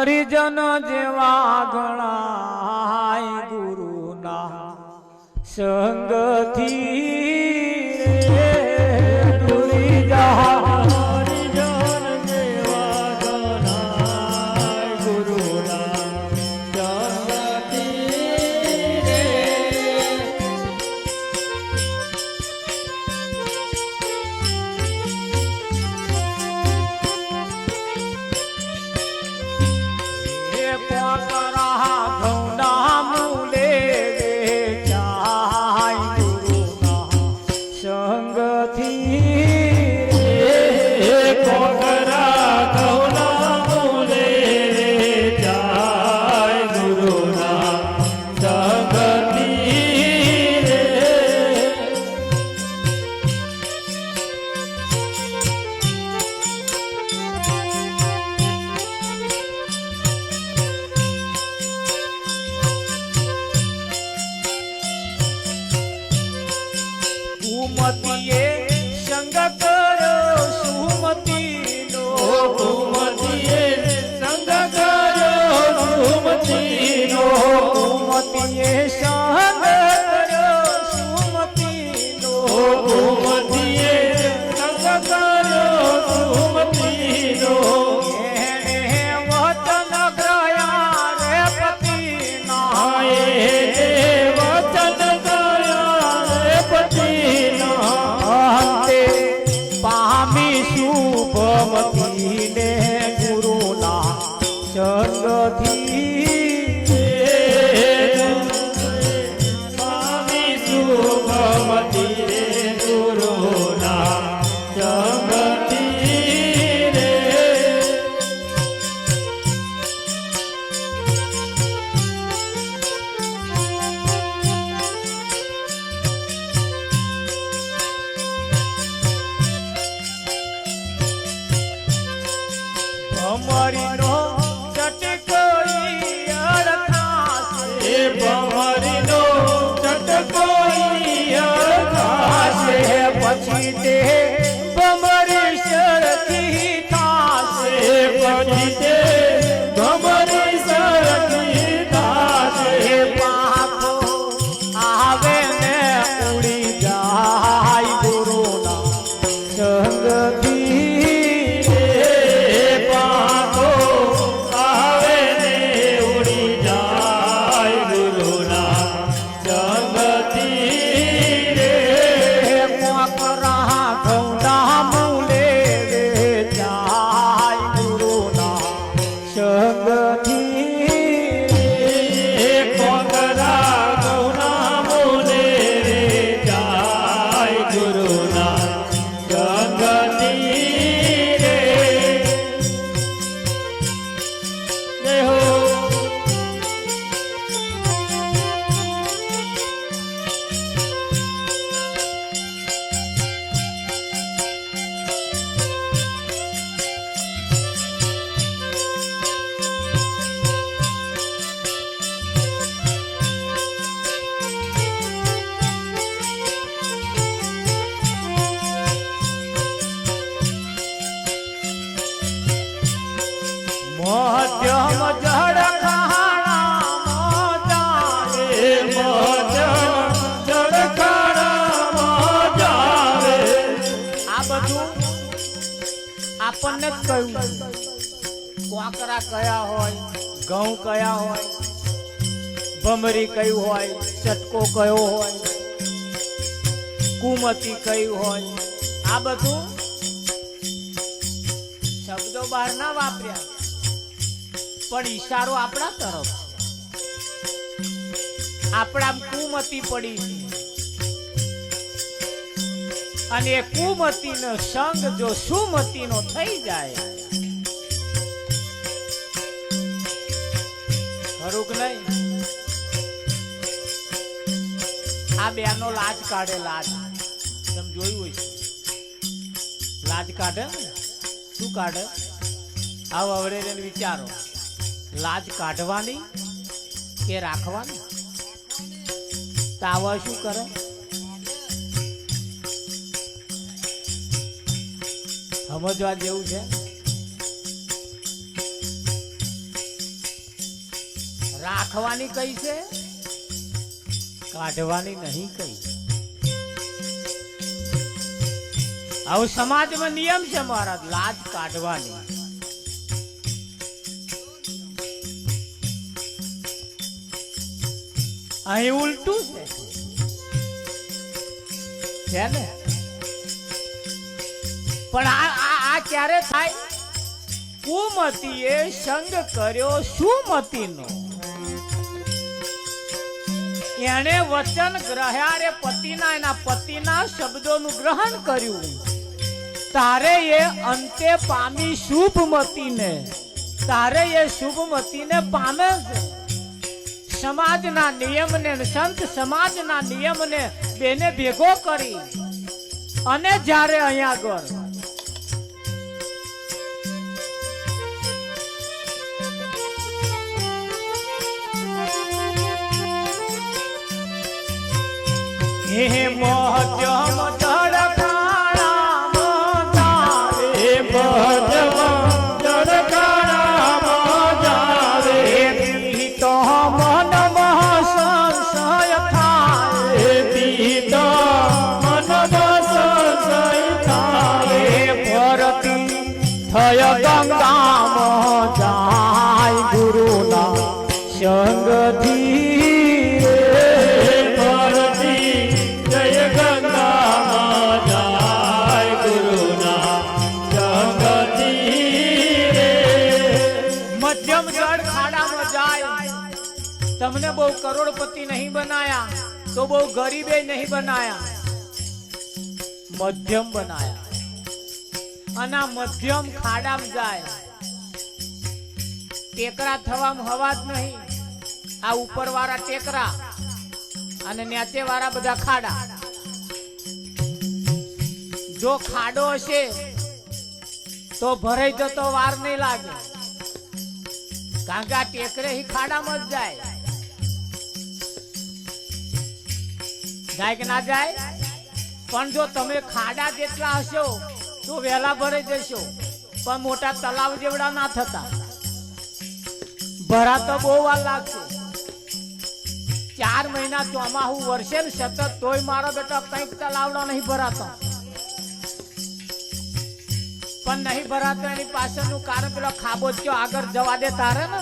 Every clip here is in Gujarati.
હરિજન જેવા ગણાય ગુરુના સંગથી ડૂરી જા હરિજન જેવા ગણાય ગુરુના સુમતીએ સંગ કર્યો સુમતીનો સુમતીએ સંગ કર્યો સુમતીનો સુમતીએ સંગ કર્યો સુમતીનો સુમતીએ સંગ કર્યો સુમતીનો વચન ગયા રે પતિના વચન ગયા રે પતિના પામી શુભમતી ને ગુરુના સંગથી પામી શુભમતી ને ગુરુના સંગથી રે ભમરીનો ચટકોઈ અડકાશે ભમરીનો ચટકોઈ અડકાશે પછી તે ભમરી સરખી થાશે પછી તે ભમરી સરખી થાશે પાખો આવે ને ઉડી જાય ગુરુના સંગથી મધ્યમ જળ ખાણા જાવે મધ્યમ જળ ખાણા જાવે આ બધું આપણને જ કહ્યું કોકરા કયા હોય ઘઉં કયા હોય ભમરી કયું હોય ચટકો કયો હોય કુમતી કયું હોય આ બધું શબ્દો બહાર ના વાપર્યા પણ ઈશારો આપણા તરફ આપણા કુમતી પડી અને એ કુમતી નો સંગ જો સુમતી નો થઈ જાય ખરું કે નહીં આ બેનો લાજ કાઢે લાજ તમે જોયું હોય લાજ કાઢે શું કાઢે આવ આવડે વિચારો લાજ કાઢવાની કે રાખવાની તાવા શું કરે સમજવા જેવું છે રાખવાની કઈ છે, કાઢવાની નહીં કઈ. આવું સમાજમાં નિયમ છે મહારાજ, લાજ કાઢવાની. અહીં ઉલટું છે ને. પણ આ ક્યારે થાય? કુમતીએ સંગ કર્યો સુમતીનો. એને વચન ગ્રહ્યા રે પતિના, એના પતિના શબ્દોનું ગ્રહણ કર્યું. તારે એ અંતે પામી શુભમતીને, તારે એ શુભમતીને પામે છે. સમાજના નિયમને, સંત સમાજના નિયમને બેને ભેગો કરી અને જ્યારે અહીંયા આગળ હે મોહજમ તડકાણા મોજારે, મોહજમ તડકાણા મોજારે. પીતો મનમાં સંશય થાય, પીતો મનમાં સંશય થાય. ભરતી થય ગંગામાં જાય ગુરુના સંગથી. તમને બહુ કરોડપતિ નહીં બનાયા તો બહુ ગરીબે નહીં બનાયા, મધ્યમ બનાયા. અને આ મધ્યમ ખાડામાં જાય. ટેકરા થવામાં હવા જ નહીં. આ ઉપર વાળા ટેકરા અને નીચે વાળા બધા ખાડા. જો ખાડો હશે તો ભરાઈ જતો વાર નહીં લાગે, કારણ કે આ ટેકરે ही ખાડામાં જ જાય. જાય કે ના જાય? પણ જો તમે ખાડા જેટલા હશો તો વહેલા ભરાઈ જશો, પણ મોટા તલાવ જેવડા ના થતા. ભરા તો બહુ વાર લાગશે. 4 મહિના ચોમાહુ વર્ષે ને સતત, તોય મારો બેટો કઈક તલાવડો નહીં ભરાતો. પણ નહીં ભરાતો એની પાછળનું કારણ પેલો ખાબોચ્યો આગળ જવા દે તારે ને.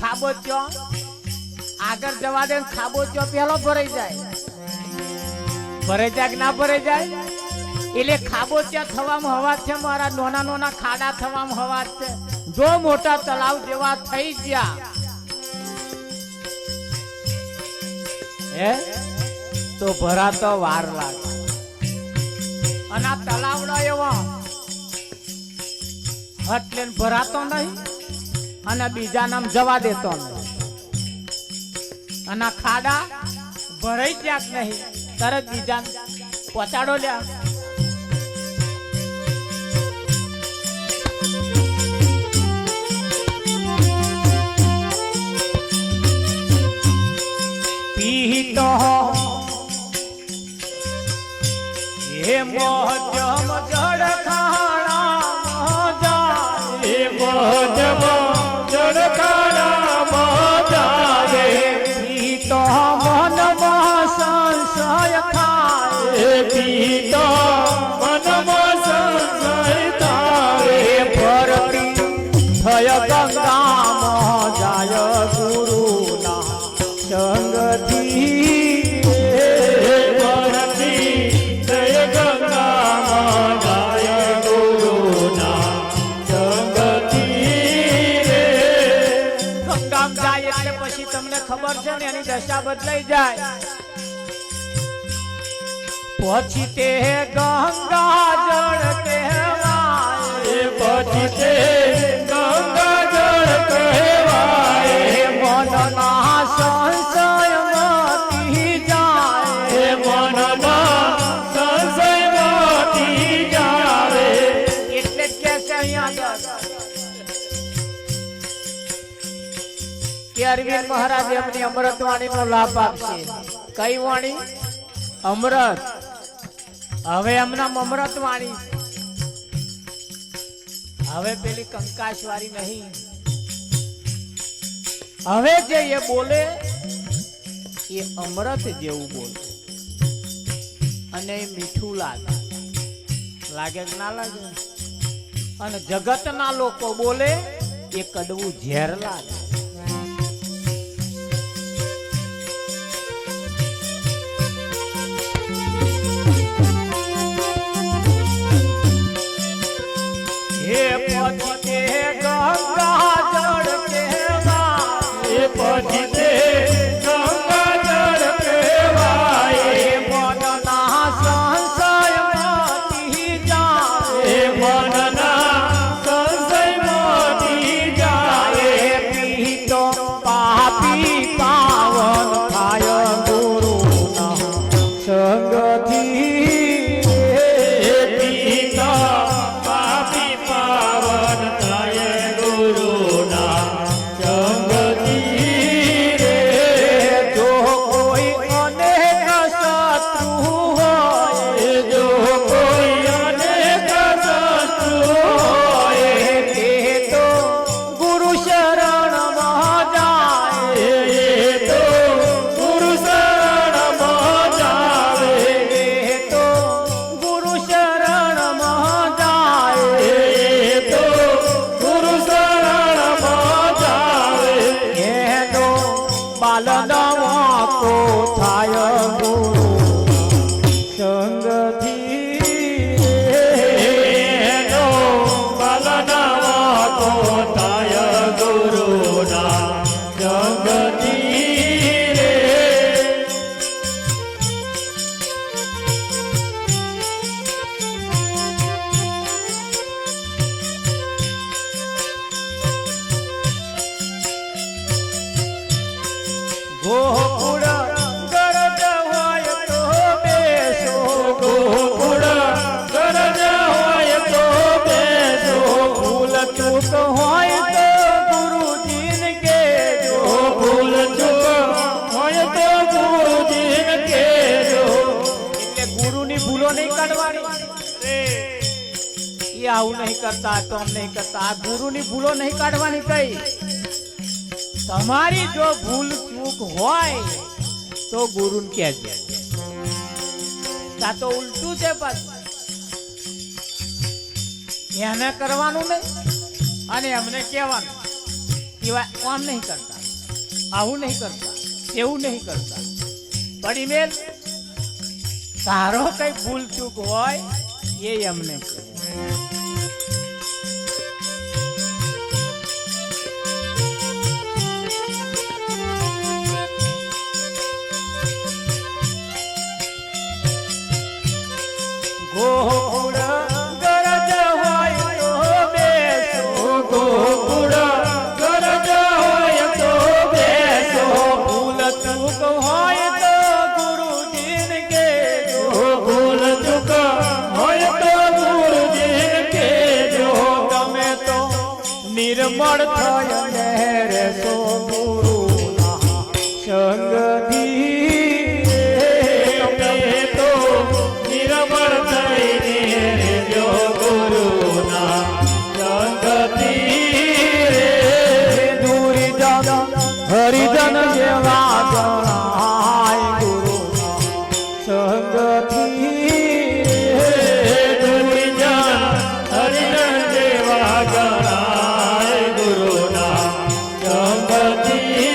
ખાબોચ્યો આગળ જવા દે, ખાબોચ્યો પેલો ભરાઈ જાય. ભરાઈ જાય કે ના ભરાઈ જાય? એટલે ખાબોચ્યા થવામાં હવા છે મારા, નાના નાના ખાડા થવામાં હવા છે. જો મોટા તલાવ જેવા થઈ ગયા તો ભરાતો વાર લાગે. અને આ તલાવડો એવો હટ લઈને ભરાતો નહીં અને બીજા નામ જવા દેતો નહીં. અને ખાડા ભરાઈ ગયા નહીં, તરત બીજા પહોંચાડો લ્યા. પીતો હે મોહજમ જડખાણા મોજારે, મોહજમ જડખાણા મોજારે. પીતો મનમાં સંશય થાય, પીતો મનમાં સંશય થાય. ભરતી થય ગંગામાં જાય ગુરુના સંગથી. ખબર છે ને એની દશા બદલાઈ જાય. પછી તે ગંગા જળ કહેવાય, પછી તે ગંગા જળ કહેવાય. મનના સંશય મટી જાય, મનના સંશય મટી જાય. એટલે કે છે અહીંયા અરવિંદ મહારાજ એમની અમૃત વાણી નો લાભ આપશે. કઈ વાણી? અમૃત. હવે એમના અમૃત વાણી, હવે પેલી કંકાશ વાળી નહીં. હવે જે એ બોલે એ અમૃત જેવું બોલે અને એ મીઠું લાગે લાગે કે ના લાગે અને જગતના લોકો બોલે એ કડવું ઝેર લાગે હે પછી તે ગંગા જળ કહેવાય પછી તે ગંગા જળ કહેવાય મનના સંશયમાંથી જાય મનના સંશયમાંથી જાય પીતો પાપી પાવન થાય ગુરુના સંગથી ગોકુળ ગરજ હોય તો બેસો ગોકુળ ગરજ હોય તો બેસો ભૂલ ચૂક હોય તો ગુરુજીને કહેજો ભૂલ ચૂક હોય તો ગુરુજીને કહેજો એટલે ગુરુની ભૂલો નહીં કાઢવાની એ આવું નહીં કરતા તો નહીં કરતા આ ગુરુની ભૂલો નહીં કાઢવાની કઈ તમારી જો ભૂલ ચૂક હોય તો ગુરુને કહેજે તા તો ઉલટું છે પાછું એને કરવાનું નહીં અને એમને કહેવાનું એવા કામ નહીં કરતા આવું નહીં કરતા એવું નહીં કરતા પડી મેલ તારો કઈ ભૂલ ચૂક હોય એ એમને કહે ગોકુળ ગરજ હોય તો બેસો ગોકુળ ગરજ હોય તો બેસો ભૂલ ચૂક હોય તો ગુરુજીને કહેજો ભૂલ ચૂક હોય તો ગુરુજીને કહેજો તમે તો નિર્મળ થઈને રહેશો ગુરુના સંગથી હરિજન જેવા ગણાય ગુરુ સંગથી હરિજન જેવા ગણાય ગુરુના સંગથી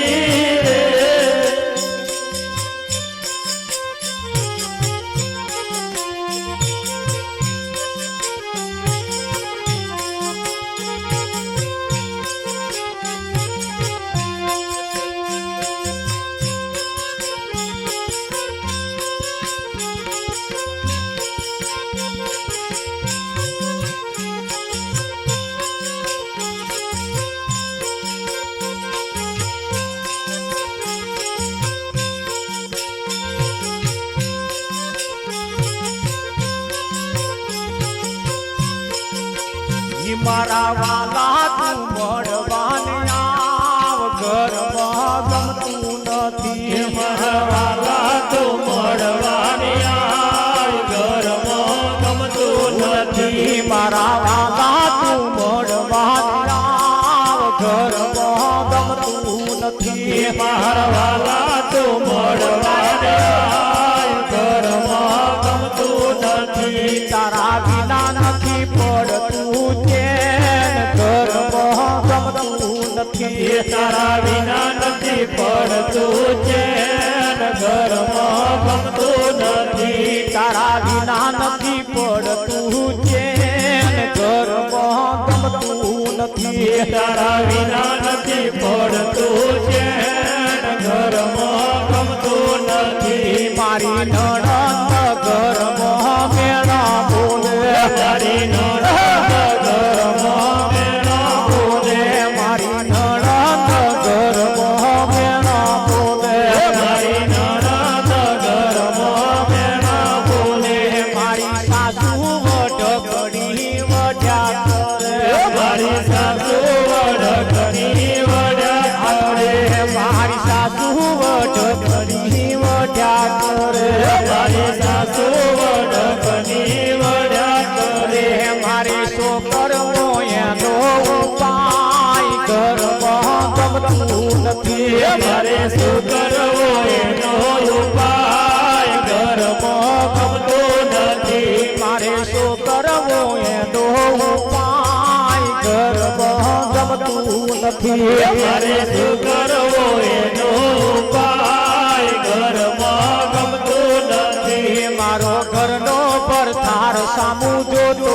મારા વાલા તું મળવાને આવ ઘરમાં ગમતું નથી મારા વાલા તું મળવાને આવ ઘરમાં ગમતું નથી મારા વાલા તું મળવાને આવ ઘરમાં ગમતું નથી મારા વાલા તું મળવાને આય ઘરમાં ગમતું નથી તારા વિના નથી પડતું ચેન ઘરમાં ગમતું નથી તારા વિના નથી પડતું ચેન ઘરમાં ગમતું નથી તારા વિના નથી પડતું ચેન ઘરમાં ગમતું નથી તારા વિના નથી પડતું ચેન ઘરમાં ગમતું નથી મારી નણંદ ઘરમાં મેળા બોલે તારી નણંદ ઘરમાં મેળા બોલે મારી નણંદ ઘરમાં મેળા બોલે મારી નણંદ ઘરમાં મેળા બોલે મારી સાસુ વઢકડી વઢ્યા કરે મારી સાસુ વઢકડી વઢ્યા કરે મારી સાસુ વઢકડી વઢ્યા કરે મારી સાસુ વઢકડી વઢ્યા કરે મારી છોકર મોયનો ઉપાય ઘરમાં ગમતું નથી મારે શું કરવો એનો ઉપાય ઘરમાં ગમતો નથી મારે શું કરવો એનો ઉપાય ઘરમાં ગમતું નથી મારે શું કરવો એનો ઉપાય ઘરમાં ગમતો નથી મારો ઘરનો પરથાર સામું જોતો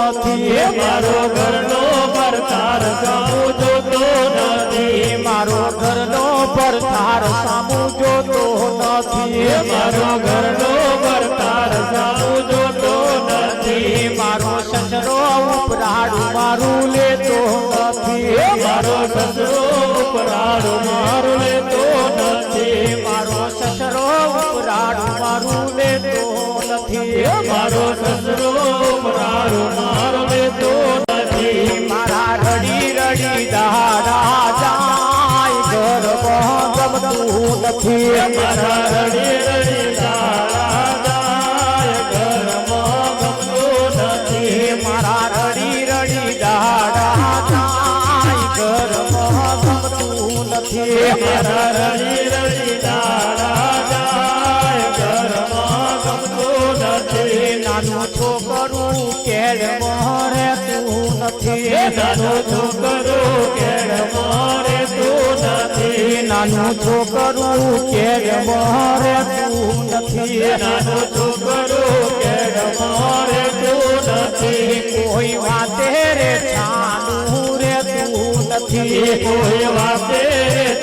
નથી મારો ઘરનો પરતાર સામું જોતો નથી મારો ઘરનો પરથાર સામું જોતો નથી મારો ઘરનો પરતાર સામું જોતો નથી મારો સસરો ઉપરાડું મારું લેતો નથી મારો સસરો ઉપરાડું મારું લેતો નથી મારો સસરો ઉપરાડું મારું લેતો નથી મારો સસરો ઉપરાડું મારું લેતો નથી મારા રડી રડી દાડા જાય ઘરમાં ગમતું નથી મારા રડી રડી દાડા જાય ઘરમાં ગમતું નથી મારા રડી રડી દાડા જાય ઘરમાં ગમતું નથી મારા રડી રડી દાડા જાય ઘરમાં ગમતું નથી નાનું છોકરું કેળમાં રહેતું નથી નાનો છોકરો કેળ મારે તું નથી નાનું છોકરું કેળમાં રહેતું નથી નાનો છોકરો કેળ મારે તું નથી કોઈ વાતે રે છાનું રહેતું નથી કોઈ વાતે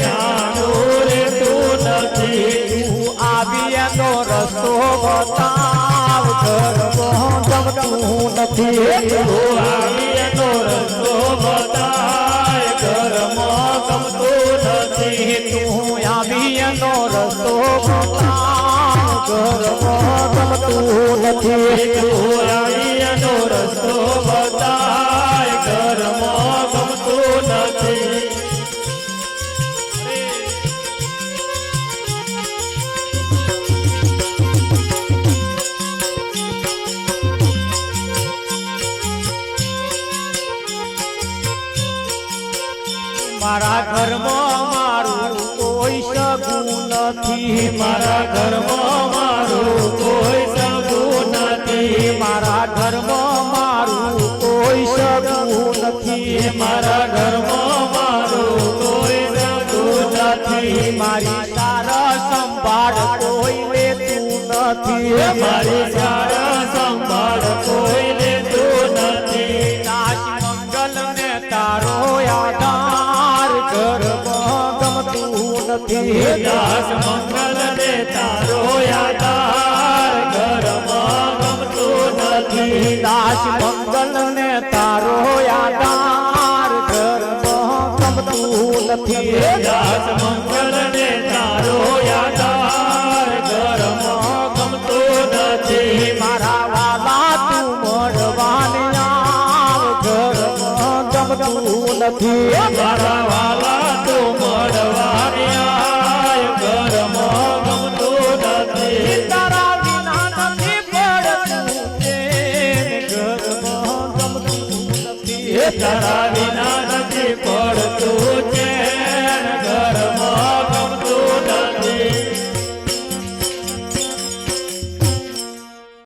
જાણો રે તું નથી તું આવી એનો રસ્તો બતાવ ઘરમાં ગમતું નથી તું આવી એનો રસ્તો બતાય ઘરમાં ગમતું નથી તું આવી એનો રસ્તો બતાવ ઘરમાં ગમતું નથી તું આવી એનો રસ્તો બતાય ઘરમાં ગમતું નથી મારા ઘરમાં મારું કોઈ સગું નથી મારા ઘરમાં મારું કોઈ સગું નથી મારા ઘરમાં મારું કોઈ સગું નથી મારા ઘરમાં મારું કોઈ સગું નથી મારી સારા સંભાળ કોઈ લેતું નથી મારી સારા સંભાળ કોઈ લેતું નથી નાશ મંગલ ને તારો આધાર ઘરમાં ગમતું નથી દાસ મંગલ ને તારો યાદાર ઘરમાં ગમતું નથી દાસ મંગલ ને તારો આધાર ઘરમાં ગમતું નથી દાસ મંગલ ને તારો યાદાર ઘરમાં ગમતું નથી મારા વાલા તું મળવાને આવ ઘરમાં ગમતું નથી મારા વાલા તું મળવાને આય ઘરમાં ગમતું નથી તારા વિના નથી પડતું ઘરમાં ગમતું નથી તારા વિના